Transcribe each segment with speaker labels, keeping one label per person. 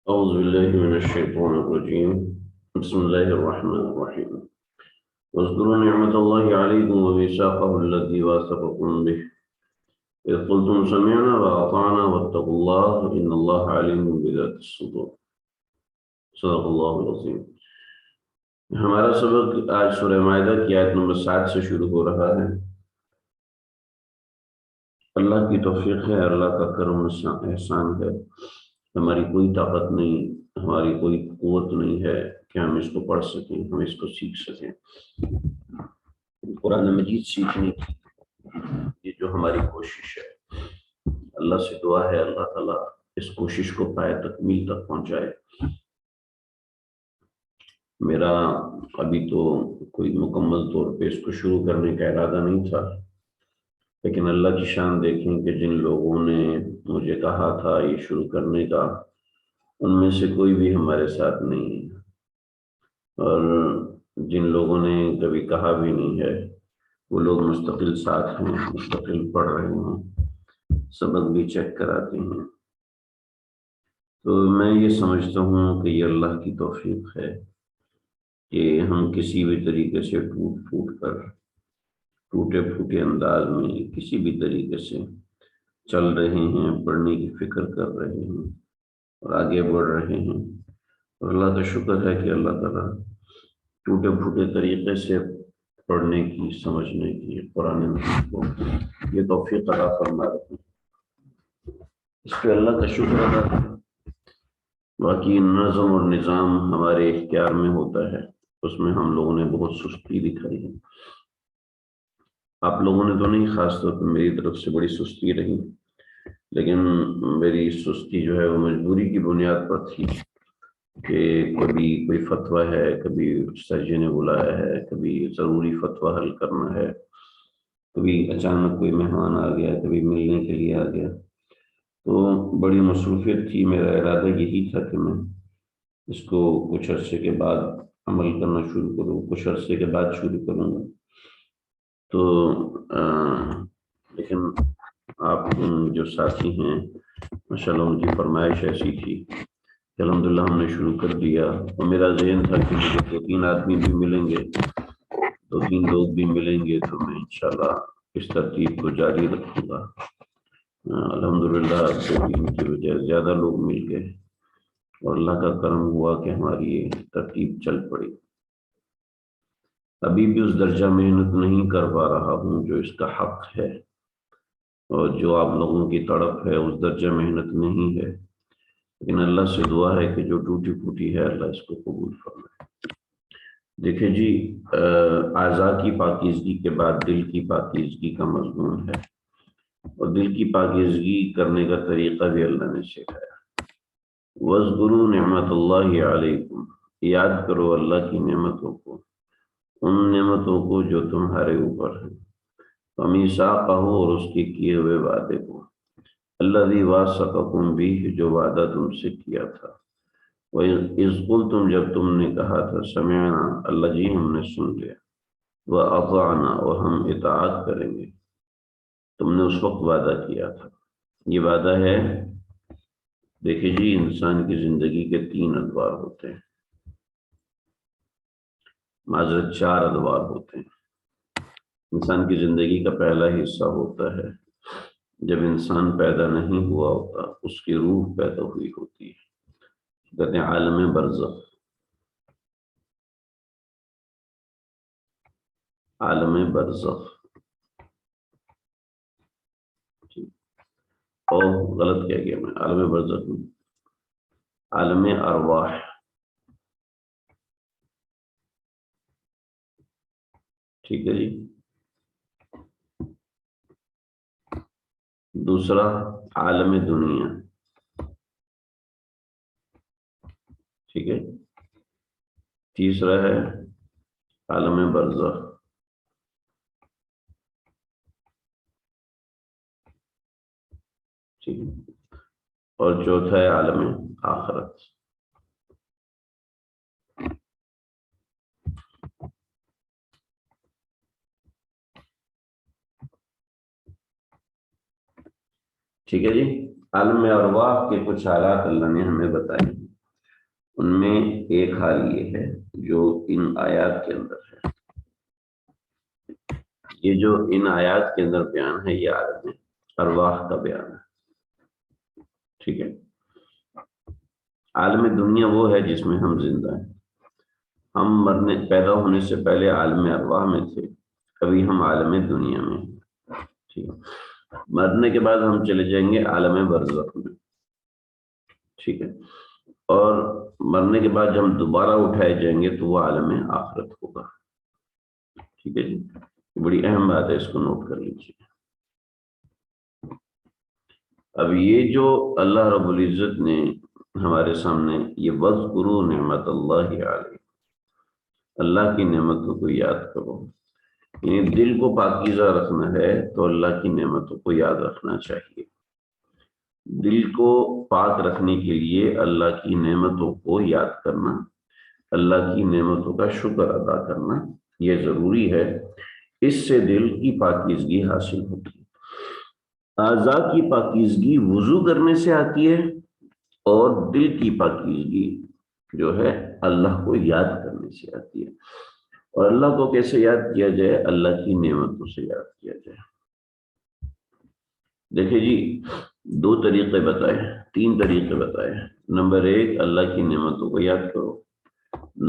Speaker 1: أعوذ بالله من الشيطان الرجيم. بسم الله الرحمن الرحيم. واذكروا نعمة الله عليكم وميثاقه الذي واثقكم به إذ قلتم سمعنا وأطعنا واتقوا الله إن الله عليم بذات الصدور. صدق الله العظيم. ہمارا سبق آج سورہ مائدہ کی آیت نمبر 7 سے شروع ہو رہا ہے۔ اللہ کی توفیق ہے، اللہ کا کرم احسان ہے، ہماری کوئی طاقت نہیں، ہماری کوئی قوت نہیں ہے کہ ہم اس کو پڑھ سکیں، ہم اس کو سیکھ سکیں۔ قرآن مجید سیکھنے کی یہ جو ہماری کوشش ہے، اللہ سے دعا ہے اللہ تعالیٰ اس کوشش کو پائے تکمیل تک پہنچائے۔ میرا ابھی تو کوئی مکمل طور پہ اس کو شروع کرنے کا ارادہ نہیں تھا، لیکن اللہ کی شان دیکھیں کہ جن لوگوں نے مجھے کہا تھا یہ شروع کرنے کا، ان میں سے کوئی بھی ہمارے ساتھ نہیں ہے، اور جن لوگوں نے کبھی کہا بھی نہیں ہے وہ لوگ مستقل ساتھ ہیں، مستقل پڑھ رہے ہیں، سبق بھی چیک کراتے ہیں۔ تو میں یہ سمجھتا ہوں کہ یہ اللہ کی توفیق ہے کہ ہم کسی بھی طریقے سے ٹوٹ پھوٹ کر، ٹوٹے پھوٹے انداز میں کسی بھی طریقے سے چل رہے ہیں، پڑھنے کی فکر کر رہے ہیں اور آگے بڑھ رہے ہیں۔ اور اللہ کا شکر ہے کہ اللہ تعالیٰ ٹوٹے پھوٹے طریقے سے پڑھنے کی، سمجھنے کی قرآن مجید کو یہ توفیق عطا فرما رہے ہیں، اس پہ اللہ کا شکر ادا کریں۔ باقی نظم اور نظام ہمارے اختیار میں ہوتا ہے، اس میں ہم لوگوں نے بہت سستی دکھائی ہے۔ آپ لوگوں نے تو نہیں، خاص طور پہ میری طرف سے بڑی سستی رہی، لیکن میری سستی جو ہے وہ مجبوری کی بنیاد پر تھی کہ کبھی کوئی فتویٰ ہے، کبھی استاد جی نے بلایا ہے، کبھی ضروری فتویٰ حل کرنا ہے، کبھی اچانک کوئی مہمان آ گیا، کبھی ملنے کے لیے آ گیا، تو بڑی مصروفیت تھی۔ میرا ارادہ یہی تھا کہ میں اس کو کچھ عرصے کے بعد عمل کرنا شروع کروں، کچھ عرصے کے بعد شروع کروں گا، تو لیکن آپ جو ساتھی ہیں ماشاءاللہ ان کی فرمائش ایسی تھی کہ الحمدللہ ہم نے شروع کر دیا، اور میرا ذہن تھا کہ مجھے 2-3 آدمی بھی ملیں گے، 2-3 لوگ بھی ملیں گے، تو میں انشاءاللہ اس ترتیب کو جاری رکھوں گا۔ الحمدللہ 2-3 کی بجائے زیادہ لوگ مل گئے، اور اللہ کا کرم ہوا کہ ہماری یہ ترتیب چل پڑی۔ ابھی بھی اس درجہ محنت نہیں کر پا رہا ہوں جو اس کا حق ہے، اور جو آپ لوگوں کی تڑپ ہے اس درجہ محنت نہیں ہے، لیکن اللہ سے دعا ہے کہ جو ٹوٹی پھوٹی ہے اللہ اس کو قبول فرمائے۔ دیکھیں جی، اعضاء کی پاکیزگی کے بعد دل کی پاکیزگی کا مضمون ہے، اور دل کی پاکیزگی کرنے کا طریقہ بھی اللہ نے سکھایا۔ وَاذْكُرُوا نِعْمَتَ اللَّهِ عَلَيْكُمْ، یاد کرو اللہ کی نعمتوں کو، ان نعمتوں کو جو تمہارے اوپر ہیں، وَمِيثَاقَهُ، اور اس کے کیے ہوئے وعدے کو، الَّذِي وَاثَقَكُمْ بِهِ، جو وعدہ تم سے کیا تھا، وَإِذْ قُلْتُمْ، جب تم نے کہا تھا، سمعنا، اللہ جی ہم نے سن لیا، وَأَطَعْنَا، اور ہم اطاعت کریں گے، تم نے اس وقت وعدہ کیا تھا۔ یہ وعدہ ہے، دیکھیں جی انسان کی زندگی کے 3 ادوار ہوتے ہیں، معذرت 4 ادوار ہوتے ہیں۔ انسان کی زندگی کا پہلا حصہ ہوتا ہے جب انسان پیدا نہیں ہوا ہوتا، اس کی روح پیدا ہوئی ہوتی ہے، کہتے ہیں عالم برزخ، عالم برزخ، اور غلط کہہ گیا میں، عالم برزخ میں عالم ارواح، ٹھیک ہے جی۔ دوسرا عالم دنیا، ٹھیک ہے۔ تیسرا ہے عالم برزخ، ٹھیک ہے، اور چوتھا ہے عالم آخرت۔ ٹھیک ہے جی۔ عالم ارواح کے کچھ حالات اللہ نے ہمیں بتائے، ان میں ایک حال یہ ہے جو ان آیات کے اندر ہے، یہ جو ان آیات کے اندر بیان ہے یہ عالم ارواح کا بیان ہے، ٹھیک ہے۔ عالم دنیا وہ ہے جس میں ہم زندہ ہیں، ہم پیدا ہونے سے پہلے عالم ارواح میں تھے، ابھی ہم عالم دنیا میں ہیں، ٹھیک ہے۔ مرنے کے بعد ہم چلے جائیں گے عالم برزخ میں، ٹھیک ہے، اور مرنے کے بعد جب ہم دوبارہ اٹھائے جائیں گے تو وہ عالم آخرت ہوگا، ٹھیک ہے جی۔ بڑی اہم بات ہے، اس کو نوٹ کر لیجیے۔ اب یہ جو اللہ رب العزت نے ہمارے سامنے یہ وَاذْكُرُوا نعمت اللہ علیہ، اللہ کی نعمتوں کو یاد کرو، یعنی دل کو پاکیزہ رکھنا ہے تو اللہ کی نعمتوں کو یاد رکھنا چاہیے۔ دل کو پاک رکھنے کے لیے اللہ کی نعمتوں کو یاد کرنا، اللہ کی نعمتوں کا شکر ادا کرنا یہ ضروری ہے، اس سے دل کی پاکیزگی حاصل ہوتی ہے۔ اعضاء کی پاکیزگی وضو کرنے سے آتی ہے، اور دل کی پاکیزگی جو ہے اللہ کو یاد کرنے سے آتی ہے۔ اور اللہ کو کیسے یاد کیا جائے؟ اللہ کی نعمتوں سے یاد کیا جائے۔ دیکھیں جی، دو طریقے بتائے، تین طریقے بتائے۔ نمبر ایک، اللہ کی نعمتوں کو یاد کرو۔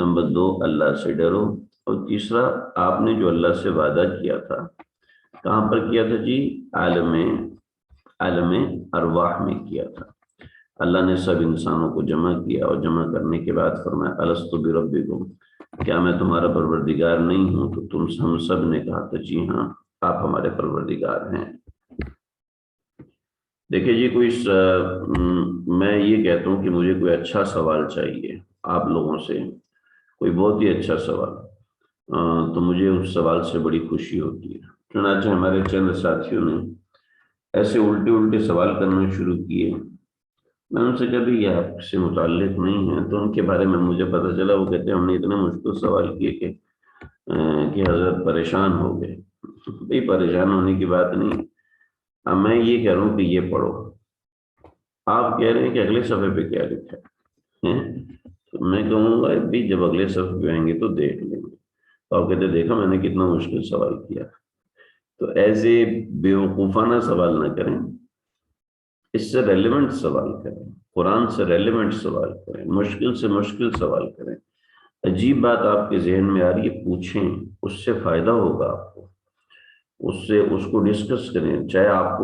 Speaker 1: نمبر دو، اللہ سے ڈرو۔ اور تیسرا، آپ نے جو اللہ سے وعدہ کیا تھا، کہاں پر کیا تھا جی؟ عالم ارواح میں کیا تھا۔ اللہ نے سب انسانوں کو جمع کیا، اور جمع کرنے کے بعد فرمایا الست بربکم، کیا میں تمہارا پروردگار نہیں ہوں؟ تو ہم سب نے کہا تھا جی ہاں، آپ ہمارے پروردگار ہیں۔ دیکھیں جی، میں یہ کہتا ہوں کہ مجھے کوئی اچھا سوال چاہیے آپ لوگوں سے، کوئی بہت ہی اچھا سوال، تو مجھے اس سوال سے بڑی خوشی ہوتی ہے۔ چنانچہ ہمارے چند ساتھیوں نے ایسے الٹے سوال کرنا شروع کیے، میں ان سے کبھی یہ آپ سے متعلق نہیں ہے، تو ان کے بارے میں مجھے پتہ چلا، وہ کہتے ہیں ہم نے اتنے مشکل سوال کیے کہ حضرت پریشان ہو گئے۔ بھئی پریشان ہونے کی بات نہیں، اب میں یہ کہہ رہا ہوں کہ یہ پڑھو، آپ کہہ رہے ہیں کہ اگلے صفحے پہ کیا لکھا ہے، تو میں کہوں گا بھی جب اگلے صفحے پہ آئیں گے تو دیکھ لیں گے۔ تو آپ کہتے ہیں دیکھا میں نے کتنا مشکل سوال کیا۔ تو ایسے بیوقوفانہ سوال نہ کریں، اس سے ریلیونٹ سوال کریں، قرآن سے ریلیونٹ سوال کریں، مشکل سے مشکل سوال کریں۔ عجیب بات آپ کے ذہن میں آ رہی ہے، پوچھیں، اس سے فائدہ ہوگا آپ کو، اس کو ڈسکس کریں، چاہے آپ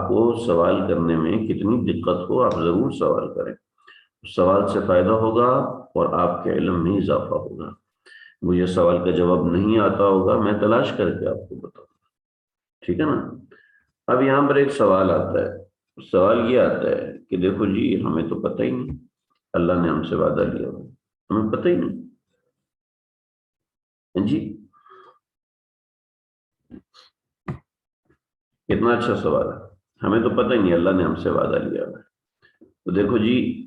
Speaker 1: کو سوال کرنے میں کتنی دقت ہو، آپ ضرور سوال کریں، سوال سے فائدہ ہوگا اور آپ کے علم میں اضافہ ہوگا۔ مجھے سوال کا جواب نہیں آتا ہوگا، میں تلاش کر کے آپ کو بتاؤں، ٹھیک ہے نا۔ اب یہاں پر ایک سوال آتا ہے، سوال یہ آتا ہے کہ دیکھو جی ہمیں تو پتہ ہی نہیں، اللہ نے ہم سے وعدہ لیا ہوا، ہمیں پتہ ہی نہیں جی۔ کتنا اچھا سوال ہے، ہمیں تو پتہ ہی نہیں، اللہ نے ہم سے وعدہ لیا ہوا ہے۔ تو دیکھو جی،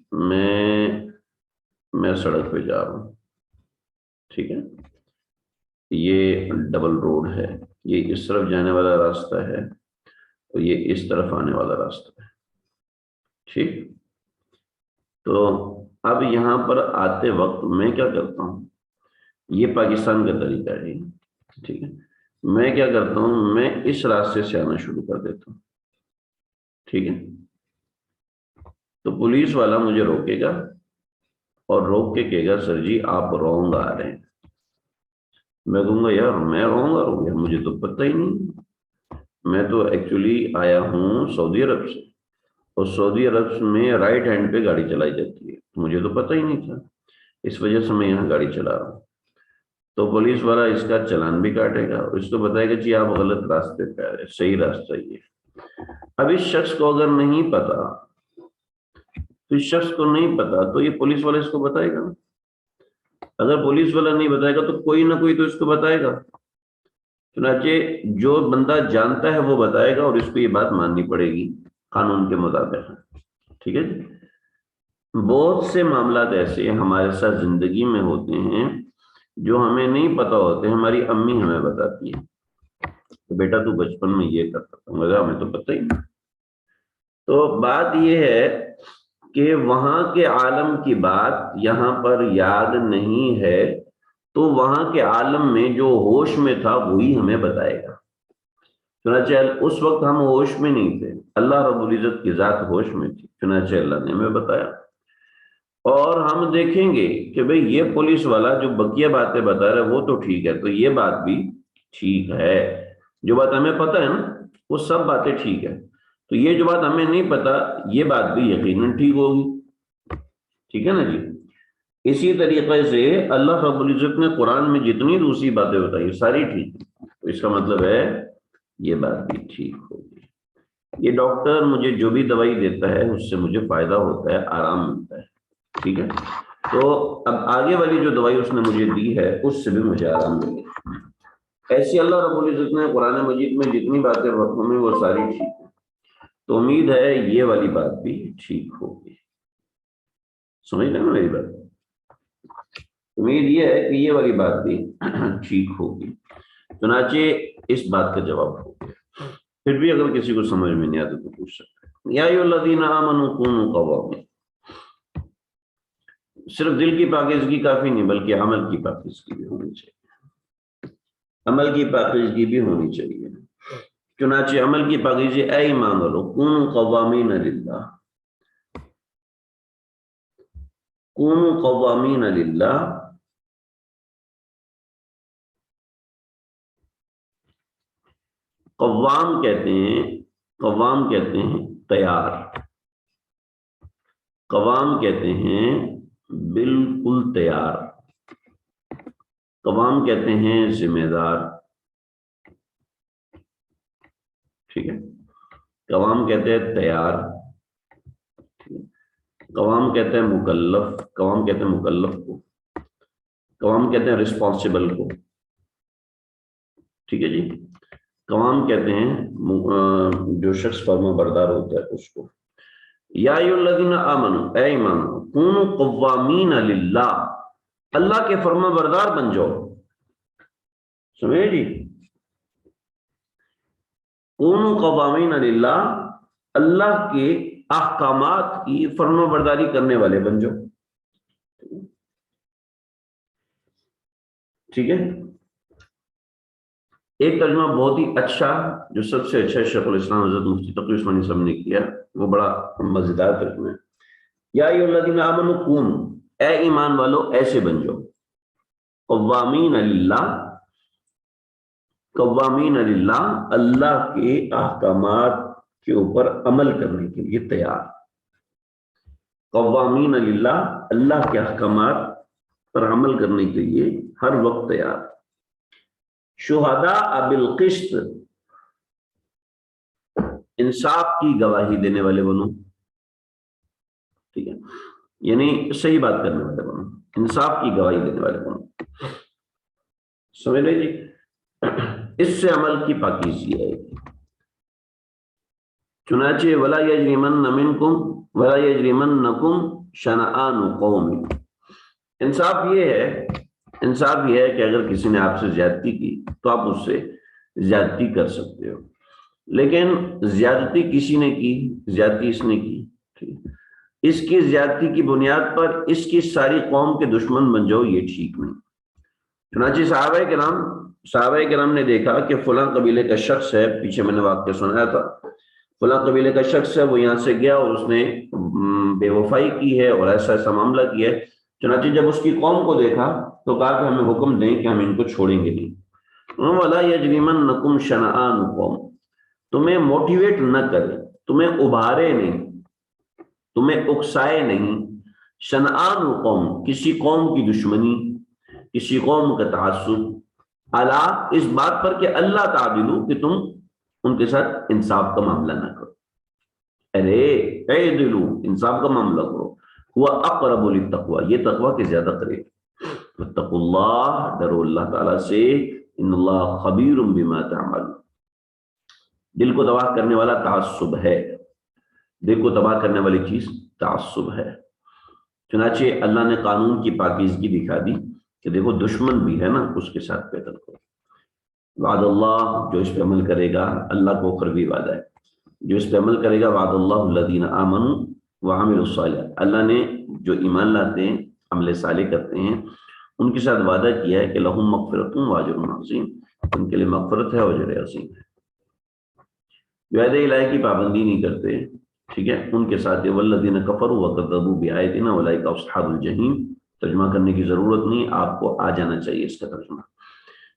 Speaker 1: میں سڑک پہ جا رہا ہوں، ٹھیک ہے، یہ ڈبل روڈ ہے، یہ اس طرف جانے والا راستہ ہے اور یہ اس طرف آنے والا راستہ ہے، ٹھیک۔ تو اب یہاں پر آتے وقت میں کیا کرتا ہوں، یہ پاکستان کا طریقہ ہے، ٹھیک ہے، میں کیا کرتا ہوں، میں اس راستے سے آنا شروع کر دیتا ہوں، ٹھیک ہے۔ تو پولیس والا مجھے روکے گا اور روک کے کہے گا سر جی آپ رونگ آ رہے ہیں۔ میں کہوں گا یار میں رونگ آ رہا ہوں، مجھے تو پتہ ہی نہیں، میں تو ایکچولی آیا ہوں سعودی عرب سے، اور سعودی عرب میں رائٹ ہینڈ پہ گاڑی چلائی جاتی ہے، مجھے تو پتہ ہی نہیں تھا، اس وجہ سے میں یہاں گاڑی چلا رہا ہوں۔ تو پولیس والا اس کا چلان بھی کاٹے گا اور اس کو بتائے گا جی آپ غلط راستے پہ آ رہے، صحیح راستہ یہ۔ اب اس شخص کو اگر نہیں پتا، تو اس شخص کو نہیں پتا تو یہ پولیس والا اس کو بتائے گا نا، اگر پولیس والا نہیں بتائے گا تو کوئی نہ کوئی تو اس کو بتائے گا، چنانچہ جو بندہ جانتا ہے وہ بتائے گا اور اس کو یہ بات ماننی پڑے گی قانون کے مطابق، ٹھیک ہے جی۔ بہت سے معاملات ایسے ہمارے ساتھ زندگی میں ہوتے ہیں جو ہمیں نہیں پتا ہوتے، ہماری امی ہمیں بتاتی ہے کہ بیٹا تو بچپن میں یہ کرتا تھا، مگر ہمیں تو پتہ ہی نہیں۔ تو بات یہ ہے کہ وہاں کے عالم کی بات یہاں پر یاد نہیں ہے تو وہاں کے عالم میں جو ہوش میں تھا وہی ہمیں بتائے گا. چنانچہ اس وقت ہم ہوش میں نہیں تھے، اللہ رب العزت کی ذات ہوش میں تھی، چنانچہ اللہ نے ہمیں بتایا. اور ہم دیکھیں گے کہ بھئی یہ پولیس والا جو بقیہ باتیں بتا رہا ہے وہ تو ٹھیک ہے، تو یہ بات بھی ٹھیک ہے. جو بات ہمیں پتہ ہے نا وہ سب باتیں ٹھیک ہے، تو یہ جو بات ہمیں نہیں پتا یہ بات بھی یقیناً ٹھیک ہوگی. ٹھیک ہے نا جی. اسی طریقے سے اللہ رب العزت نے قرآن میں جتنی دوسری باتیں بتائی ساری ٹھیک ہیں، تو اس کا مطلب ہے یہ بات بھی ٹھیک ہوگی. یہ ڈاکٹر مجھے جو بھی دوائی دیتا ہے اس سے مجھے فائدہ ہوتا ہے، آرام ملتا ہے. ٹھیک ہے، تو اب آگے والی جو دوائی اس نے مجھے دی ہے اس سے بھی مجھے آرام ملے. ایسی اللہ رب العزت نے قرآن مجید میں جتنی باتیں ہمیں وہ ساری ٹھیک ہیں، تو امید ہے یہ والی بات بھی ٹھیک ہوگی. سمجھ لیں نا میری بات؟ امید یہ ہے کہ یہ والی بات بھی ٹھیک ہوگی. چنانچہ اس بات کا جواب ہو گیا. پھر بھی اگر کسی کو سمجھ میں نہیں آتا تو پوچھ سکتے ہیں. یا ایھا الذین آمنوا کونوا قوامین، صرف دل کی پاکیزگی کافی نہیں بلکہ عمل کی پاکیزگی بھی ہونی چاہیے. عمل کی پاکیزگی بھی ہونی چاہیے. چنانچہ عمل کی پاکیزگی، اے ایمان والو کونوا قوامین للہ، کونوا قوامین للہ. قوام کہتے ہیں تیار، قوام کہتے ہیں بالکل تیار، قوام کہتے ہیں ذمہ دار. ٹھیک ہے، قوام کہتے ہیں تیار، قوام کہتے ہیں مکلف، قوام کہتے ہیں مکلف کو، قوام کہتے ہیں رسپانسبل کو. ٹھیک ہے جی. قوام کہتے ہیں جو شخص فرما بردار ہوتا ہے اس کو. یا ایھا الذین آمنوا، اے ایمان کونوا قوامین للہ، اللہ کے فرما بردار بن جاؤ. سمجھے جی. کونوا قوامین للہ، اللہ کے احکامات کی فرما برداری کرنے والے بن جاؤ. ٹھیک ہے. ایک ترجمہ بہت ہی اچھا، جو سب سے اچھا شیخ الاسلام حضرت مفتی تقی عثمانی صاحب نے کیا، وہ بڑا مزیدار ترجمہ ہے. یا ایھا الذین آمنوا کونوا، اے ایمان والو ایسے بن جاؤ، قوامین للہ، قوامین للہ، اللہ کے احکامات کے اوپر عمل کرنے کے لیے تیار. قوامین للہ، اللہ کے احکامات پر عمل کرنے کے لیے ہر وقت تیار. شہداء بالقسط، انصاف کی گواہی دینے والے بنو. ٹھیک ہے، یعنی صحیح بات کرنے والے بنو، انصاف کی گواہی دینے والے بنو. سمجھ لیں جی. اس سے عمل کی پاکیزگی آئے گی. چنانچہ ولا یجرمنکم شنآن قوم، انصاف یہ ہے کہ اگر کسی نے آپ سے زیادتی کی تو آپ اس سے زیادتی کر سکتے ہو، لیکن زیادتی کسی نے کی، زیادتی اس نے کی، اس کی زیادتی کی بنیاد پر اس کی ساری قوم کے دشمن بن جاؤ، یہ ٹھیک نہیں. چنانچہ صحابہ کرام نے دیکھا کہ فلاں قبیلے کا شخص ہے، پیچھے میں نے واقعہ سنایا تھا، فلاں قبیلے کا شخص ہے، وہ یہاں سے گیا اور اس نے بے وفائی کی ہے اور ایسا ایسا معاملہ کیا ہے. چنانچہ جب اس کی قوم کو دیکھا تو کہا کہ ہمیں حکم دیں کہ ہم ان کو چھوڑیں گے نہیں. وَلَا يَجْرِمَنَّكُمْ شَنَآنُ قَوْمٍ، تمہیں موٹیویٹ نہ کرے، تمہیں ابھارے نہیں، تمہیں اکسائے نہیں. شنآن قوم، کسی قوم کی دشمنی، کسی قوم کا تعصب، اللہ اس بات پر کہ اللہ تعدلو، کہ تم ان کے ساتھ انصاف کا معاملہ نہ کرو. اعدلوا، انصاف کا معاملہ کرو. ہوا اقرب للتقوی، یہ تقوی کے زیادہ قریب. واتقوا اللہ، ڈرو اللہ تعالیٰ سے. ان اللہ خبیر بما تعملون، دل کو تباہ کرنے والا تعصب ہے، دل کو تباہ کرنے والی چیز تعصب ہے. چنانچہ اللہ نے قانون کی پاکیزگی دکھا دی کہ دیکھو دشمن بھی ہے نا، اس کے ساتھ قتل کرو. وعد اللہ، جو اس پہ عمل کرے گا، اللہ کو اخروی وعدہ ہے، جو اس پہ عمل کرے گا، وعد اللہ الذین آمنوا وعملوا الصالحات، اللہ نے جو ایمان لاتے ہیں عمل صالح کرتے ہیں ان کے ساتھ وعدہ کیا ہے کہ لہم مغفرۃ واجر عظیم، ان کے لیے مغفرت ہے اور اجر عظیم ہے۔ جو عہد الہی کی پابندی نہیں کرتے، ٹھیک ہے، ان کے ساتھ والذین کفروا وکذبوا بآیاتنا اولئک اصحاب الجحیم، ترجمہ کرنے کی ضرورت نہیں، آپ کو آ جانا چاہیے اس کا ترجمہ۔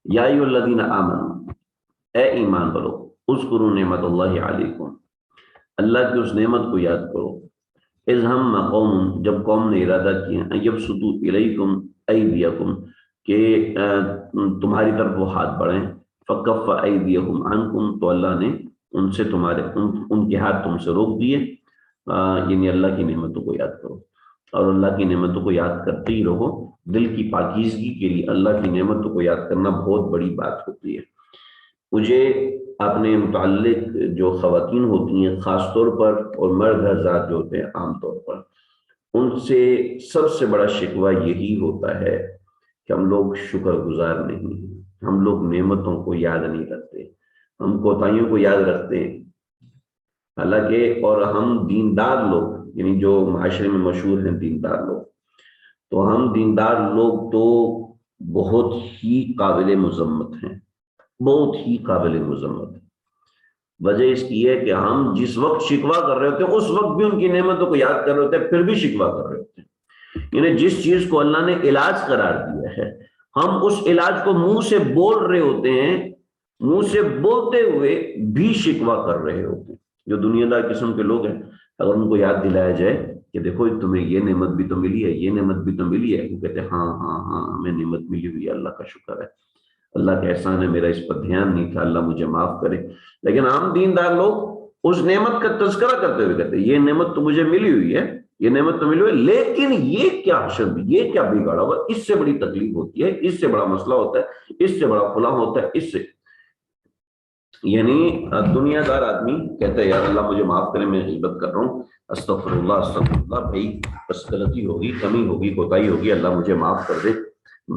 Speaker 1: یا ایھا الذین آمنوا، اے ایمان والو، اذکروا نعمت اللہ علیکم، اللہ کی اس نعمت کو یاد کرو، اذ ہم قوم، جب قوم نے ارادہ کیا ان یبسطوا الیکم ایدیکم، کہ تمہاری طرف وہ ہاتھ بڑھیں، فکف ایدیہم عنکم، تو اللہ نے ان سے تمہارے ان کے ہاتھ تم سے روک دیے، یعنی اللہ کی نعمتوں کو یاد کرو، اور اللہ کی نعمتوں کو یاد کرتے ہی رہو۔ دل کی پاکیزگی کے لیے اللہ کی نعمتوں کو یاد کرنا بہت بڑی بات ہوتی ہے۔ مجھے اپنے متعلق جو خواتین ہوتی ہیں خاص طور پر، اور مرد حضرات جو ہوتے ہیں عام طور پر، ان سے سب سے بڑا شکوہ یہی ہوتا ہے کہ ہم لوگ شکر گزار نہیں ہیں، ہم لوگ نعمتوں کو یاد نہیں رکھتے، ہم کوتاہیوں کو یاد رکھتے ہیں۔ حالانکہ اور ہم دیندار لوگ، یعنی جو معاشرے میں مشہور ہیں دیندار لوگ، تو ہم دیندار لوگ تو بہت ہی قابل مذمت ہیں، بہت ہی قابل مذمت ہے۔ وجہ اس کی ہے کہ ہم جس وقت شکوہ کر رہے ہوتے ہیں اس وقت بھی ان کی نعمتوں کو یاد کر رہے ہوتے ہیں، پھر بھی شکوہ کر رہے ہوتے ہیں۔ یعنی جس چیز کو اللہ نے علاج قرار دیا ہے، ہم اس علاج کو منہ سے بول رہے ہوتے ہیں، منہ سے بولتے ہوئے بھی شکوہ کر رہے ہوتے ہیں۔ جو دنیا دار قسم کے لوگ ہیں، اگر ان کو یاد دلایا جائے کہ دیکھو تمہیں یہ نعمت بھی تو ملی ہے، یہ نعمت بھی تو ملی ہے، وہ کہتے ہیں ہاں ہاں ہاں ہمیں نعمت ملی ہوئی ہے، اللہ کا شکر ہے، اللہ کا احسان ہے، میرا اس پر دھیان نہیں تھا، اللہ مجھے معاف کرے۔ لیکن عام دیندار لوگ اس نعمت کا تذکرہ کرتے ہوئے کہتے ہیں یہ نعمت تو مجھے ملی ہوئی ہے، یہ نعمت تو ملی ہوئی ہے، لیکن یہ کیا حشر، یہ کیا بگاڑا ہوا، اس سے بڑی تکلیف ہوتی ہے، اس سے بڑا مسئلہ ہوتا ہے، اس سے بڑا فلاں ہوتا ہے، اس سے، یعنی دنیا دار آدمی کہتا ہے یار اللہ مجھے معاف کرے، میں غیبت کر رہا ہوں، استغفر اللہ استغفر اللہ، بھائی بس غلطی ہوگی، کمی ہوگی، کوتاہی ہوگی، اللہ مجھے معاف کر دے،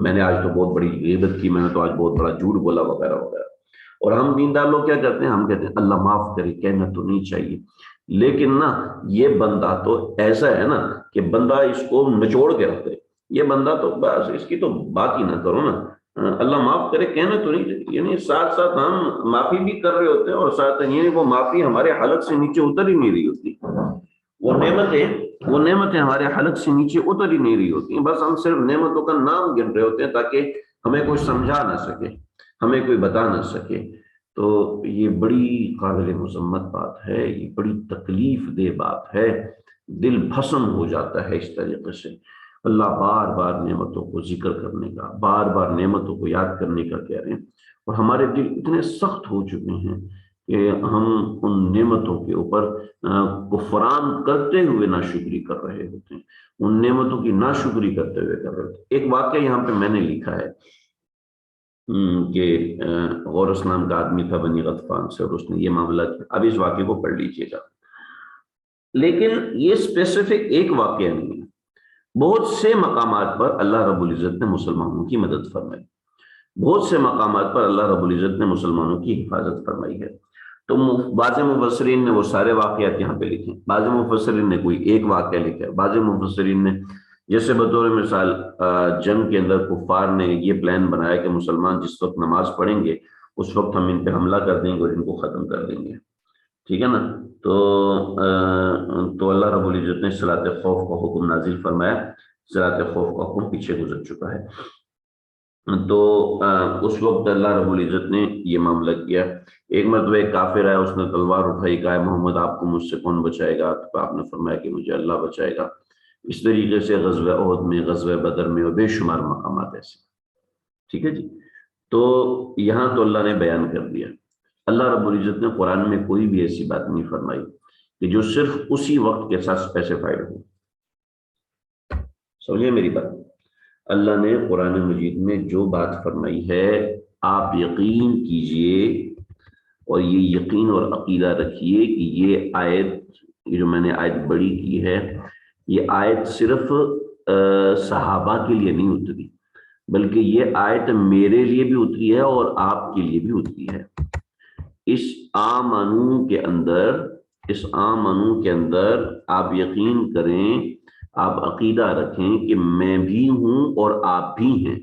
Speaker 1: میں نے آج تو بہت بڑی غیبت کی، میں نے تو آج بہت بڑا جھوٹ بولا، وغیرہ وغیرہ۔ اور ہم دیندار لوگ کیا کرتے ہیں، ہم کہتے ہیں اللہ معاف کرے، کہنا تو نہیں چاہیے، لیکن نا یہ بندہ تو ایسا ہے نا کہ بندہ اس کو نچوڑ کے رکھتے، یہ بندہ تو بس اس کی تو بات ہی نہ کرو نا، اللہ معاف کرے کہنا تو نہیں چاہیے، یعنی ساتھ ساتھ ہم معافی بھی کر رہے ہوتے ہیں، اور ساتھ یعنی وہ معافی ہمارے حلق سے نیچے اتر ہی نہیں رہی ہوتی، وہ نعمتیں ہمارے حلق سے نیچے اتر ہی نہیں رہی ہوتی ہیں، بس ہم صرف نعمتوں کا نام گن رہے ہوتے ہیں تاکہ ہمیں کوئی سمجھا نہ سکے، ہمیں کوئی بتا نہ سکے۔ تو یہ بڑی قابل مذمت بات ہے، یہ بڑی تکلیف دہ بات ہے، دل بھسم ہو جاتا ہے اس طریقے سے۔ اللہ بار بار نعمتوں کو ذکر کرنے کا، بار بار نعمتوں کو یاد کرنے کا کہہ رہے ہیں، اور ہمارے دل اتنے سخت ہو چکے ہیں کہ ہم ان نعمتوں کے اوپر کفران کرتے ہوئے ناشکری کر رہے ہوتے ہیں، ان نعمتوں کی ناشکری کرتے ہوئے کر رہے ہوتے ہیں۔ ایک واقعہ یہاں پہ میں نے لکھا ہے کہ غورس نام کا آدمی تھا بنی غطفان سے، اور اس نے یہ معاملہ کیا، اب اس واقعے کو پڑھ لیجئے گا، لیکن یہ اسپیسیفک ایک واقعہ نہیں ہے، بہت سے مقامات پر اللہ رب العزت نے مسلمانوں کی مدد فرمائی، بہت سے مقامات پر اللہ رب العزت نے مسلمانوں کی حفاظت فرمائی ہے۔ تو بعض مفسرین نے وہ سارے واقعات یہاں پہ لکھے، بعض مفسرین نے کوئی ایک واقعہ لکھا ہے، بعض مفسرین نے جیسے بطور مثال جنگ کے اندر کفار نے یہ پلان بنایا کہ مسلمان جس وقت نماز پڑھیں گے اس وقت ہم ان پہ حملہ کر دیں گے اور ان کو ختم کر دیں گے، ٹھیک ہے نا، تو اللہ رب العزت نے صلاۃ خوف کا حکم نازل فرمایا، صلاۃ خوف کا حکم پیچھے گزر چکا ہے، تو اس وقت اللہ رب العزت نے یہ معاملہ کیا۔ ایک مرتبہ ایک کافر آیا، اس نے تلوار اٹھائی، کہا محمد آپ کو مجھ سے کون بچائے گا، تو آپ نے فرمایا کہ مجھے اللہ بچائے گا۔ اس طریقے سے غزوہ احد میں، غزوہ بدر میں اور بے شمار مقامات ایسے، ٹھیک ہے جی۔ تو یہاں تو اللہ نے بیان کر دیا، اللہ رب العزت نے قرآن میں کوئی بھی ایسی بات نہیں فرمائی کہ جو صرف اسی وقت کے ساتھ اسپیسیفائڈ ہو، سمجھے میری بات؟ اللہ نے قرآن مجید میں جو بات فرمائی ہے آپ یقین کیجئے، اور یہ یقین اور عقیدہ رکھیے کہ یہ آیت، یہ جو میں نے آیت بڑی کی ہے، یہ آیت صرف صحابہ کے لیے نہیں اتری، بلکہ یہ آیت میرے لیے بھی اتری ہے اور آپ کے لیے بھی اتری ہے۔ اس آمنو کے اندر اس آمنو کے اندر آپ یقین کریں، آپ عقیدہ رکھیں کہ میں بھی ہوں اور آپ بھی ہیں،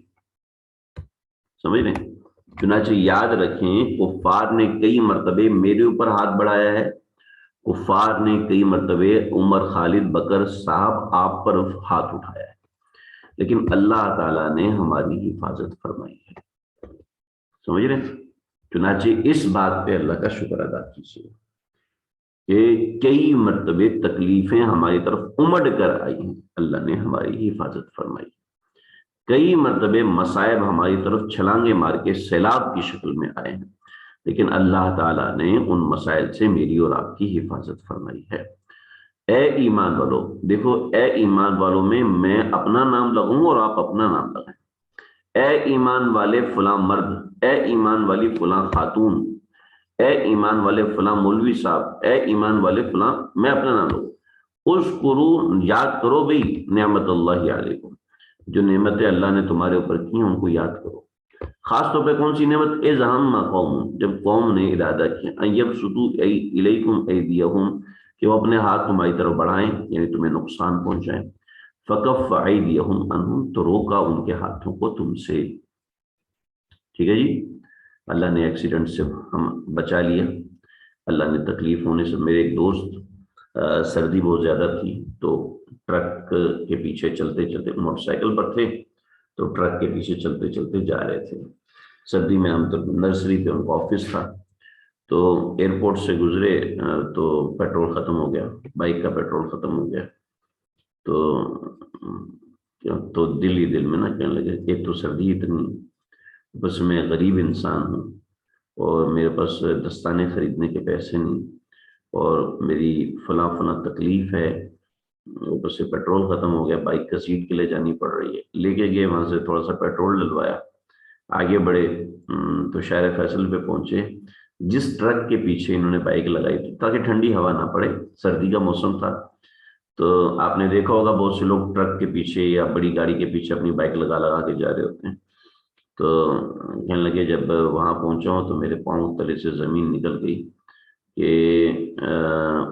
Speaker 1: سمجھ رہے ہیں؟ چنانچہ یاد رکھیں کفار نے کئی مرتبے میرے اوپر ہاتھ بڑھایا ہے، کفار نے کئی مرتبے عمر، خالد، بکر صاحب آپ پر ہاتھ اٹھایا ہے، لیکن اللہ تعالیٰ نے ہماری حفاظت فرمائی ہے، سمجھ رہے ہیں؟ چنانچہ اس بات پہ اللہ کا شکر ادا کیجیے کہ کئی مرتبے تکلیفیں ہماری طرف امڑ کر آئی ہیں، اللہ نے ہماری حفاظت فرمائی، کئی مرتبے مصائب ہماری طرف چھلانگے مار کے سیلاب کی شکل میں آئے ہیں، لیکن اللہ تعالیٰ نے ان مسائل سے میری اور آپ کی حفاظت فرمائی ہے۔ اے ایمان والو، دیکھو اے ایمان والوں میں اپنا نام لگوں اور آپ اپنا نام لگائیں، اے ایمان والے فلاں مرد، اے ایمان والی فلاں خاتون، اے ایمان والے فلاں مولوی صاحب، اے ایمان والے فلاں، میں اپنا نام لوں، اذکرو، یاد کرو بھئی نعمت اللہ علیکم، جو نعمتیں اللہ نے تمہارے اوپر کی ہیں ان کو یاد کرو، خاص طور پہ کون سی نعمت؟ اذ ہم قوم، جب قوم نے ارادہ کیا ان یبسطوا الیکم ایدیہم، کہ وہ اپنے ہاتھ تمہاری طرف بڑھائیں یعنی تمہیں نقصان پہنچائیں، فکف ایدیہم عنہم، تو روکا ان کے ہاتھوں کو تم سے، ٹھیک ہے جی، اللہ نے ایکسیڈنٹ سے ہم بچا لیا، اللہ نے تکلیف ہونے سے، میرے ایک دوست سردی بہت زیادہ تھی تو ٹرک کے پیچھے چلتے چلتے، موٹر سائیکل پر تھے تو ٹرک کے پیچھے چلتے چلتے جا رہے تھے، سردی میں ہم تو نرسری پہ ان کا آفس تھا، تو ایئرپورٹ سے گزرے تو پیٹرول ختم ہو گیا، بائک کا پیٹرول ختم ہو گیا، تو دل ہی دل میں نا کہنے لگے ایک تو سردی اتنی، بس میں غریب انسان ہوں اور میرے پاس دستانے خریدنے کے پیسے نہیں، اور میری فلاں فلاں تکلیف ہے، اوپر سے پیٹرول ختم ہو گیا، بائک کا سیٹ کے لے جانی پڑ رہی ہے، لے کے گئے وہاں سے تھوڑا سا پیٹرول ڈلوایا، آگے بڑھے تو شہر فیصل پہ پہنچے، جس ٹرک کے پیچھے انہوں نے بائک لگائی تھی تاکہ ٹھنڈی ہوا نہ پڑے، سردی کا موسم تھا، تو آپ نے دیکھا ہوگا بہت سے لوگ ٹرک کے پیچھے یا بڑی گاڑی کے پیچھے اپنی بائک لگا لگا کے جا رہے ہوتے ہیں، تو کہنے لگے جب وہاں پہنچا ہوں تو میرے پاؤں تلے سے زمین نکل گئی کہ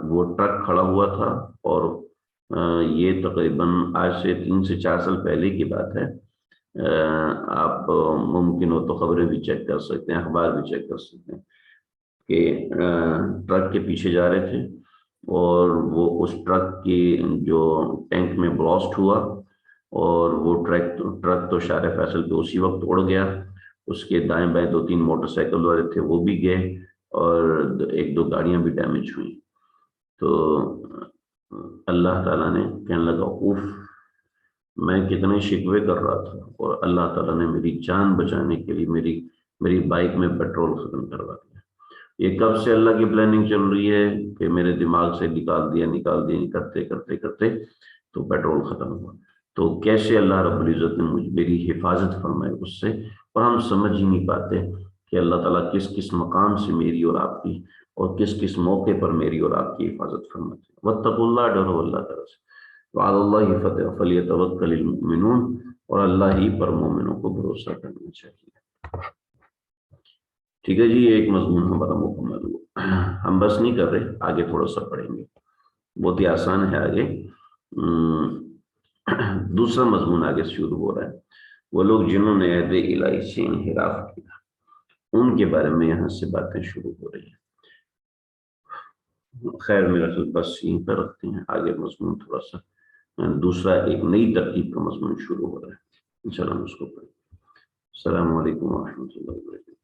Speaker 1: وہ ٹرک کھڑا ہوا تھا، اور یہ تقریباً آج سے 3 سے 4 سال پہلے کی بات ہے، آپ ممکن ہو تو خبریں بھی چیک کر سکتے ہیں، اخبار بھی چیک کر سکتے ہیں کہ ٹرک کے پیچھے جا رہے تھے اور وہ اس ٹرک کی جو ٹینک میں بلاسٹ ہوا، اور وہ ٹرک تو شارع فیصل پہ اسی وقت اڑ گیا، اس کے دائیں بائیں 2-3 موٹر سائیکل والے تھے وہ بھی گئے، اور 1-2 گاڑیاں بھی ڈیمیج ہوئیں، تو اللہ تعالیٰ نے کہنے لگا اوف، میں کتنے شکوے کر رہا تھا اور اللہ تعالیٰ نے میری جان بچانے کے لیے میری بائک میں پیٹرول ختم کروا دیا، یہ کب سے اللہ کی پلاننگ چل رہی ہے کہ میرے دماغ سے نکال دیا کرتے کرتے کرتے تو پیٹرول ختم ہوا، تو کیسے اللہ رب العزت نے میری حفاظت فرمائی اس سے، اور ہم سمجھ ہی نہیں پاتے کہ اللہ تعالیٰ کس کس مقام سے میری اور آپ کی اور کس کس موقع پر میری اور آپ کی حفاظت فرماتے ہیں۔ واتقوا اللہ، ڈرو اللہ تعالیٰ سے، وعلی اللہ فلیتوکل المؤمنون، اور اللہ ہی پر مومنوں کو بھروسہ کرنا چاہیے۔ ٹھیک ہے جی، ایک مضمون ہمارا مکمل ہوا، ہم بس نہیں کر رہے، آگے تھوڑا سا پڑھیں گے، بہت ہی آسان ہے آگے، دوسرا مضمون آگے شروع ہو رہا ہے، وہ لوگ جنہوں نے عہد الہی سے انحراف کیا، ان کے بارے میں یہاں سے باتیں شروع ہو رہی ہیں۔ خیر میرا خیال بس یہیں پر رکھتے ہیں، آگے مضمون تھوڑا سا دوسرا ایک نئی ترتیب کا مضمون شروع ہو رہا ہے، انشاءاللہ ہم اس کو پڑھیں۔ السلام علیکم ورحمۃ اللہ وبرکاتہ۔